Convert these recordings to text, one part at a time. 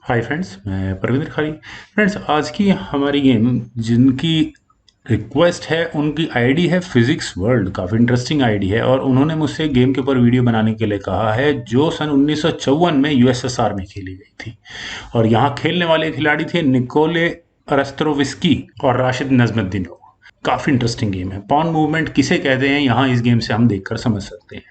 Hi friends, मैं परविंदर खारी। Friends, आज की हमारी गेम जिनकी रिक्वेस्ट है उनकी आईडी है फिजिक्स वर्ल्ड। काफ़ी इंटरेस्टिंग आईडी है और उन्होंने मुझसे गेम के ऊपर वीडियो बनाने के लिए कहा है जो सन 1954 में यूएसएसआर में खेली गई थी। और यहाँ खेलने वाले खिलाड़ी थे निकोले अरस्त्रोविस्की और राशिद नजमुद्दीनोव। काफ़ी इंटरेस्टिंग गेम है। पॉन मूवमेंट किसे कहते हैं यहाँ इस गेम से हम देखकर समझ सकते हैं।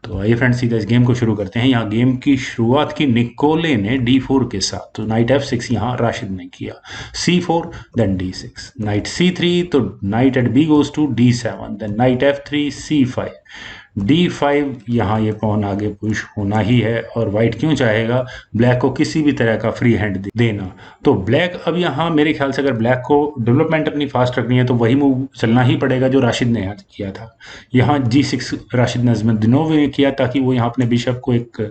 तो आइए फ्रेंड्स, सीधा इस गेम को शुरू करते हैं। यहाँ गेम की शुरुआत की निकोले ने D4 के साथ, तो नाइट F6 यहाँ राशिद ने किया, C4 then D6, knight C3, तो knight at B goes to D7, then knight F3 C5, D5। यहाँ ये पॉन आगे पुश होना ही है और वाइट क्यों चाहेगा ब्लैक को किसी भी तरह का फ्री हैंड देना। तो ब्लैक अब यहाँ मेरे ख्याल से अगर ब्लैक को डेवलपमेंट अपनी फास्ट रखनी है तो वही मूव चलना ही पड़ेगा जो राशिद ने यहाँ किया था। यहाँ G6 राशिद नजमुद्दीनोव ने किया ताकि वो यहाँ अपने बिशप को एक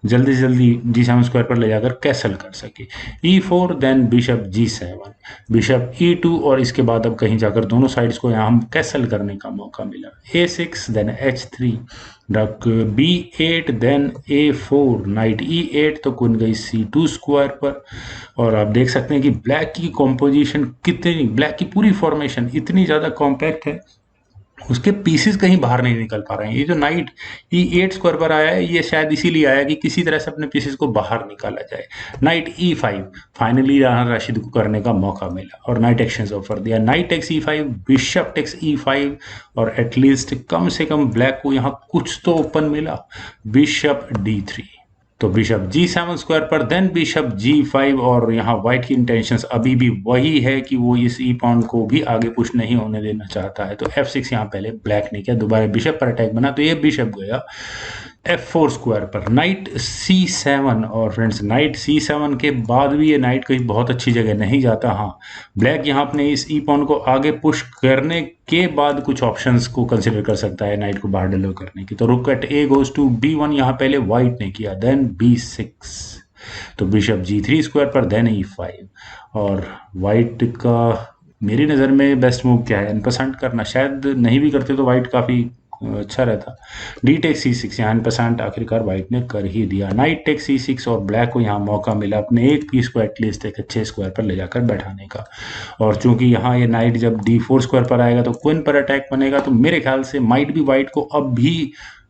जल्दी से जल्दी G7 स्क्वायर पर ले जाकर कैसल कर सके। E4 then bishop G7, bishop E2 और इसके बाद अब कहीं जाकर दोनों साइड्स को यहाँ हम कैसल करने का मौका मिला। A6 देन H3, रक B8 then A4, night E8, तो क्वीन गई C2 स्क्वायर पर। और आप देख सकते हैं कि ब्लैक की कॉम्पोजिशन कितनी, ब्लैक की पूरी फॉर्मेशन इतनी ज़्यादा कॉम्पैक्ट है, उसके पीसेस कहीं बाहर नहीं निकल पा रहे हैं। ये जो नाइट E8 स्क्वायर पर आया है ये शायद इसीलिए आया कि किसी तरह से अपने पीसेस को बाहर निकाला जाए। Night E5, finally Rana Rashid को करने का मौका मिला और नाइट एक्सचेंज ऑफर दिया। Knight takes E5, bishop takes E5, और एटलीस्ट कम से कम ब्लैक को यहाँ कुछ तो ओपन मिला। बिशप D3, तो बिशप G7 स्क्वायर पर देन बिशप G5, और यहाँ व्हाइट की इंटेंशंस अभी भी वही है कि वो इस ई पॉन को भी आगे पुश नहीं होने देना चाहता है। तो F6 यहाँ पहले ब्लैक ने किया, दोबारा बिशप पर अटैक बना तो ये बिशप गया F4 स्क्वायर पर, नाइट C7। और फ्रेंड्स, नाइट C7 के बाद भी ये नाइट कहीं बहुत अच्छी जगह नहीं जाता। हाँ, ब्लैक यहाँ अपने इस ई पॉन को आगे पुश करने के बाद कुछ ऑप्शंस को कंसिडर कर सकता है नाइट को बाहर डिलीवर करने की। तो रुक eight A goes to B1 यहाँ पहले व्हाइट ने किया, देन B6, तो बिशप G3 स्क्वायर पर देन E5। और व्हाइट का मेरी नज़र में बेस्ट मूव क्या है, एनपसंट करना। शायद नहीं भी करते तो व्हाइट काफ़ी अच्छा रहता। डी टेक C6, यहाँ एनपसंट आखिरकार व्हाइट ने कर ही दिया। नाइट टेक C6 और ब्लैक को यहाँ मौका मिला अपने एक पीस को एटलीस्ट एक अच्छे स्क्वायर पर ले जाकर बैठाने का। और चूंकि यहाँ ये नाइट जब D4 स्क्वायर पर आएगा तो क्वीन पर अटैक बनेगा, तो मेरे ख्याल से माइट भी व्हाइट को अब भी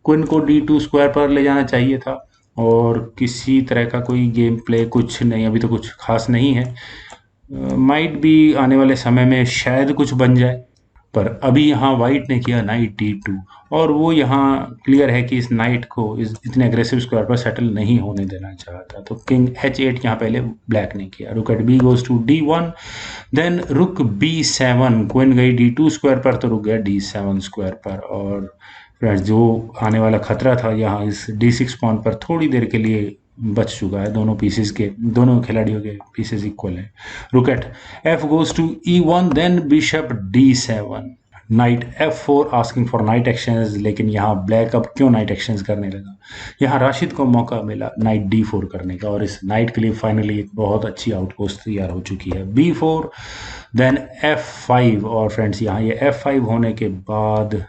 क्वीन को D2 स्क्वायर पर ले जाना चाहिए था। और किसी तरह का कोई गेम प्ले कुछ नहीं, अभी तो कुछ खास नहीं है। माइट भी आने वाले समय में शायद कुछ बन जाए, पर अभी यहाँ व्हाइट ने किया नाइट D2, और वो यहाँ क्लियर है कि इस नाइट को इस इतने अग्रेसिव स्क्वायर पर सेटल नहीं होने देना चाहता। तो किंग H8 यहाँ पहले ब्लैक ने किया, rook at B goes to D1, then rook B7, queen गई D2 स्क्वायर पर तो रुक गया D7 स्क्वायर पर। और फ्रेंड्स, जो आने वाला खतरा था यहाँ इस D6 पॉन पर थोड़ी देर के लिए बच चुका है। दोनों पीसेस के, दोनों खिलाड़ियों के पीसेस इक्वल हैं। Rook at F goes to E1, then bishop D7, knight F4 asking for knight exchange. लेकिन यहाँ ब्लैक अब क्यों नाइट एक्सचेंज करने लगा, यहाँ राशिद को मौका मिला नाइट D4 करने का, और इस नाइट के लिए फाइनली एक बहुत अच्छी आउटपोस्ट तैयार हो चुकी है। B4 देन F5, और फ्रेंड्स यहाँ ये F5 होने के बाद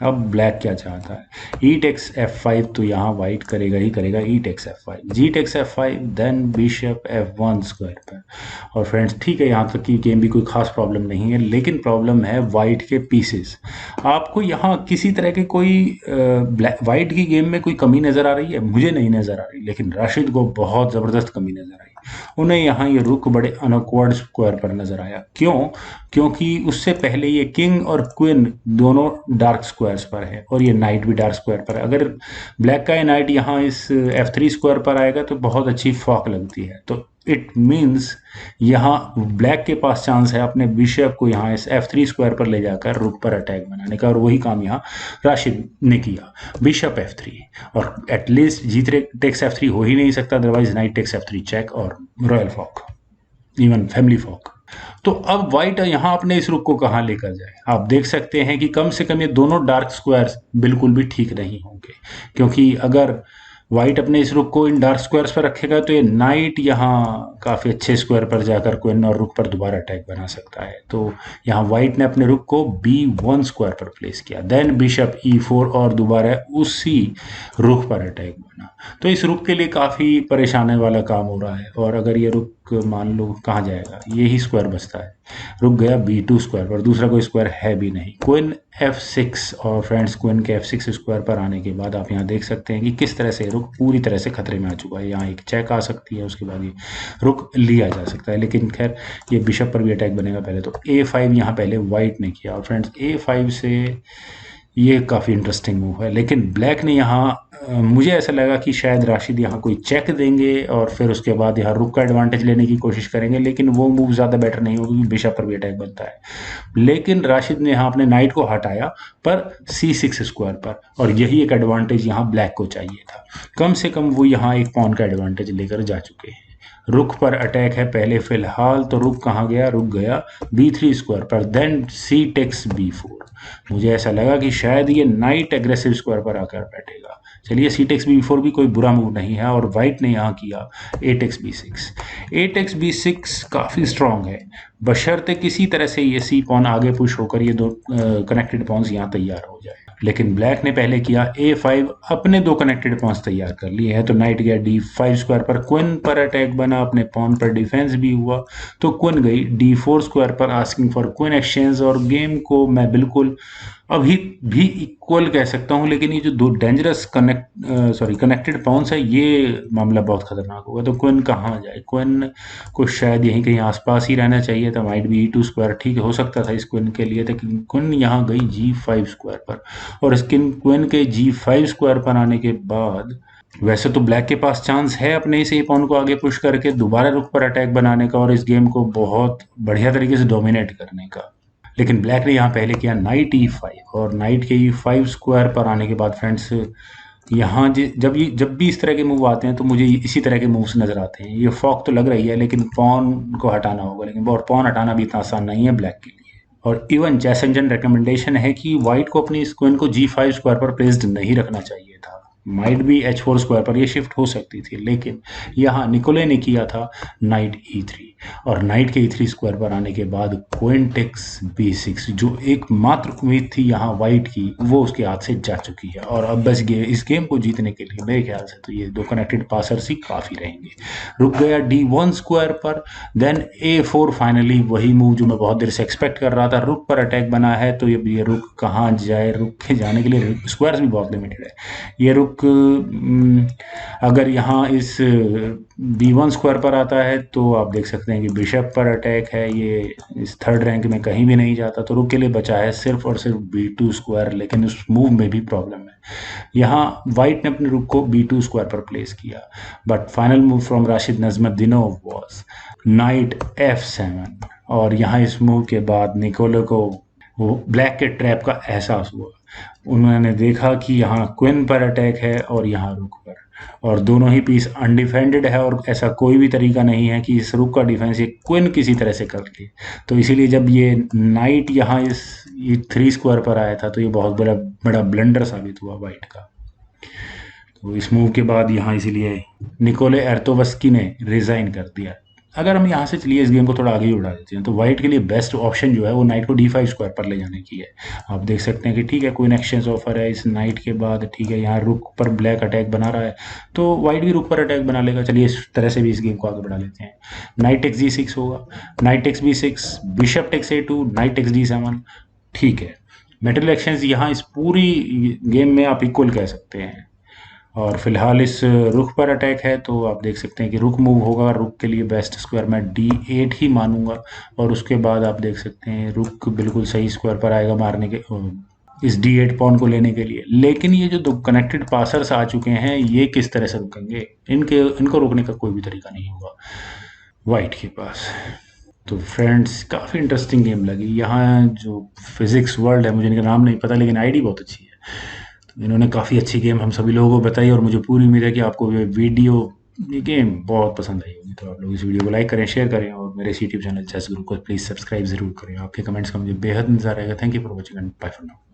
अब ब्लैक क्या चाहता है, ई टेक्स F5, तो यहाँ व्हाइट करेगा ही करेगा e takes F5, g takes F5, then bishop F1 square पर। और फ्रेंड्स ठीक है, यहाँ तक की गेम भी कोई खास प्रॉब्लम नहीं है, लेकिन प्रॉब्लम है व्हाइट के पीसेस। आपको यहाँ किसी तरह के कोई व्हाइट की गेम में कोई कमी नज़र आ रही है? मुझे नहीं नज़र आ रही, लेकिन राशिद को बहुत ज़बरदस्त कमी नज़र आई। उन्हें यहाँ ये रुक बड़े अनअक्वर्ड स्क्वायर पर नज़र आया। क्यों? क्योंकि उससे पहले ये किंग और क्वीन दोनों डार्क स्क्वायर्स पर है और ये नाइट भी डार्क स्क्वायर पर है। अगर ब्लैक का ये नाइट यहाँ इस F3 स्क्वायर पर आएगा तो बहुत अच्छी फॉक लगती है। तो इट मीन्स यहाँ ब्लैक के पास चांस है अपने बिशप को यहाँ इस F3 स्क्वायर पर ले जाकर रुक पर अटैक बनाने का, और वही काम यहाँ राशिद ने किया, बिशप F3। और एटलीस्ट जी टेक्स F3 हो ही नहीं सकता, otherwise knight takes F3 check और royal fork, even family fork. तो अब व्हाइट यहाँ अपने इस रुक को कहाँ लेकर जाए? आप देख सकते हैं कि कम से कम ये दोनों डार्क स्क्वायर्स बिल्कुल भी ठीक नहीं होंगे, क्योंकि अगर व्हाइट अपने इस रुक को इन डार्क स्क्वायर्स पर रखेगा तो ये नाइट यहाँ काफ़ी अच्छे स्क्वायर पर जाकर क्वीन और रुक पर दोबारा अटैक बना सकता है। तो यहाँ व्हाइट ने अपने रुक को B1 स्क्वायर पर प्लेस किया, देन बिशप E4 और दोबारा उसी रुक पर अटैक बना। तो इस रुक के लिए काफ़ी परेशानी वाला काम हो रहा है। और अगर ये रुक मान लो कहाँ जाएगा, ये ही स्क्वायर बचता है, रुक गया B2 स्क्वायर पर, दूसरा कोई स्क्वायर है भी नहीं। क्वीन F6 और फ्रेंड्स क्वीन के F6 स्क्वायर पर आने के बाद आप यहाँ देख सकते हैं कि किस तरह से रुक पूरी तरह से खतरे में आ चुका है। यहाँ एक चेक आ सकती है, उसके बाद ये रुक लिया जा सकता है, लेकिन खैर ये बिशप पर भी अटैक बनेगा। पहले तो A5 यहाँ पहले व्हाइट ने किया और फ्रेंड्स A5 से ये काफ़ी इंटरेस्टिंग मूव है, लेकिन ब्लैक ने यहाँ मुझे ऐसा लगा कि शायद राशिद यहाँ कोई चेक देंगे और फिर उसके बाद यहाँ रुक का एडवांटेज लेने की कोशिश करेंगे, लेकिन वो मूव ज़्यादा बेटर नहीं होगा क्योंकि बिशप पर भी अटैक बनता है। लेकिन राशिद ने यहाँ अपने नाइट को हटाया पर C6 स्क्वायर पर, और यही एक एडवांटेज यहाँ ब्लैक को चाहिए था। कम से कम वो यहाँ एक पॉन का एडवांटेज लेकर जा चुके हैं। रुक पर अटैक है पहले फिलहाल, तो रुक कहाँ गया, रुक गया B3 स्क्वायर पर, देन C टेक्स B4। मुझे ऐसा लगा कि शायद ये नाइट एग्रेसिव स्क्वायर पर आकर बैठेगा। चलिए C टेक्स B4 भी कोई बुरा मूव नहीं है, और वाइट ने यहाँ किया A takes B6। A takes B6 काफ़ी स्ट्रांग है, बशर्ते किसी तरह से ये C पॉन आगे पुश होकर ये दो कनेक्टेड पॉन्स यहाँ तैयार हो जाए। लेकिन ब्लैक ने पहले किया A5, अपने दो कनेक्टेड पॉन्स तैयार कर लिए हैं, तो नाइट गया D5 स्क्वायर पर, क्वीन पर अटैक बना, अपने पॉन पर डिफेंस भी हुआ, तो क्वीन गई D4 स्क्वायर पर आस्किंग फॉर क्वीन एक्सचेंज। और गेम को मैं बिल्कुल अभी भी इक्वल कह सकता हूँ, लेकिन ये जो दो डेंजरस कनेक्टेड पॉन्स है, ये मामला बहुत खतरनाक होगा। तो क्वीन कहाँ जाए, क्वीन को शायद यहीं कहीं आसपास ही रहना चाहिए था, माइट भी E2 स्क्वायर ठीक हो सकता था इस क्वीन के लिए, लेकिन क्वीन यहाँ गई G5 स्क्वायर पर, और स्किन क्वीन के G5 स्क्वायर पर आने के बाद वैसे तो ब्लैक के पास चांस है अपने इस ए पॉन को आगे पुश करके दोबारा रुक पर अटैक बनाने का और इस गेम को बहुत बढ़िया तरीके से डोमिनेट करने का, लेकिन ब्लैक ने यहाँ पहले किया नाइट E5, और नाइट के E5 स्क्वायर पर आने के बाद फ्रेंड्स यहाँ जब भी इस तरह के मूव आते हैं तो मुझे इसी तरह के मूव्स नजर आते हैं। ये फॉक तो लग रही है, लेकिन पॉन को हटाना होगा, लेकिन और पॉन हटाना भी इतना आसान नहीं है ब्लैक के लिए। और इवन जैसेंजन रिकमेंडेशन है कि व्हाइट को अपनी इस क्वीन को G5 स्क्वायर पर प्लेस्ड नहीं रखना चाहिए था, माइट भी H4 स्क्वायर पर ये शिफ्ट हो सकती थी, लेकिन यहाँ निकोले ने किया था नाइट E3, और नाइट के E3 स्क्वायर पर आने के बाद क्वीन टेक्स B6, जो एकमात्र उम्मीद थी यहाँ व्हाइट की, वो उसके हाथ से जा चुकी है। और अब बस इस गेम को जीतने के लिए मेरे ख्याल से तो ये दो कनेक्टेड पासर्स ही काफ़ी रहेंगे। रुक गया D1 स्क्वायर पर, देन A4, फाइनली वही मूव जो मैं बहुत देर से एक्सपेक्ट कर रहा था, रुक पर अटैक बना है, तो ये रुक कहाँ जाए, रुक के जाने के लिए स्क्वायर्स भी बहुत लिमिटेड है। ये रुक अगर यहाँ इस B1 स्क्वायर पर आता है तो आप देख सकते हैं कि बिशप पर अटैक है, ये इस थर्ड रैंक में कहीं भी नहीं जाता, तो रुक के लिए बचा है सिर्फ और सिर्फ B2 स्क्वायर, लेकिन उस मूव में भी प्रॉब्लम है। यहाँ वाइट ने अपने रुक को B2 स्क्वायर पर प्लेस किया, but final move from Rashid Nezhmetdinov was knight F7, और यहाँ इस मूव के बाद निकोलो को वो ब्लैक के ट्रैप का एहसास हुआ। उन्होंने देखा कि यहाँ क्वीन पर अटैक है और यहाँ रुक पर, और दोनों ही पीस अनडिफेंडेड है, और ऐसा कोई भी तरीका नहीं है कि इस रुक का डिफेंस ये क्वीन किसी तरह से कर ले। तो इसीलिए जब ये नाइट यहाँ इस E3 स्क्वायर पर आया था तो ये बहुत बड़ा बड़ा ब्लंडर साबित हुआ वाइट का। तो इस मूव के बाद यहाँ इसीलिए निकोले एर्तोवस्की ने रिजाइन कर दिया। अगर हम यहाँ से चलिए इस गेम को थोड़ा आगे ही उड़ा देते हैं, तो वाइट के लिए बेस्ट ऑप्शन जो है वो नाइट को D5 स्क्वायर पर ले जाने की है। आप देख सकते हैं कि ठीक है क्वीन एक्सचेंज ऑफर है इस नाइट के बाद, ठीक है यहाँ रुक पर ब्लैक अटैक बना रहा है, तो वाइट भी रुक पर अटैक बना लेगा। चलिए इस तरह से भी इस गेम को आगे बढ़ा लेते हैं। नाइट टेक्स G6 होगा, knight takes B6, bishop takes A2, knight takes D7, ठीक है। मेटल एक्सचेंज यहाँ इस पूरी गेम में आप इक्वल कह सकते हैं, और फिलहाल इस रुख पर अटैक है, तो आप देख सकते हैं कि रुख मूव होगा। रुख के लिए बेस्ट स्क्वायर मैं D8 ही मानूंगा, और उसके बाद आप देख सकते हैं रुख बिल्कुल सही स्क्वायर पर आएगा मारने के इस D8 पॉन को लेने के लिए। लेकिन ये जो दो कनेक्टेड पासर्स आ चुके हैं ये किस तरह से रुकेंगे, इनको रोकने का कोई भी तरीका नहीं होगा वाइट के पास। तो फ्रेंड्स काफ़ी इंटरेस्टिंग गेम लगी। यहाँ जो फिजिक्स वर्ल्ड है, मुझे इनका नाम नहीं पता, लेकिन आईडी बहुत अच्छी है। तो इन्होंने काफ़ी अच्छी गेम हम सभी लोगों को बताई, और मुझे पूरी उम्मीद है कि आपको ये गेम बहुत पसंद आई होगी। तो आप लोग इस वीडियो को लाइक करें, शेयर करें, और मेरे यूट्यूब चैनल चेस गुरु को प्लीज़ सब्सक्राइब जरूर करें। आपके कमेंट्स का मुझे बेहद इंतजार रहेगा। Thank you for watching and bye for now.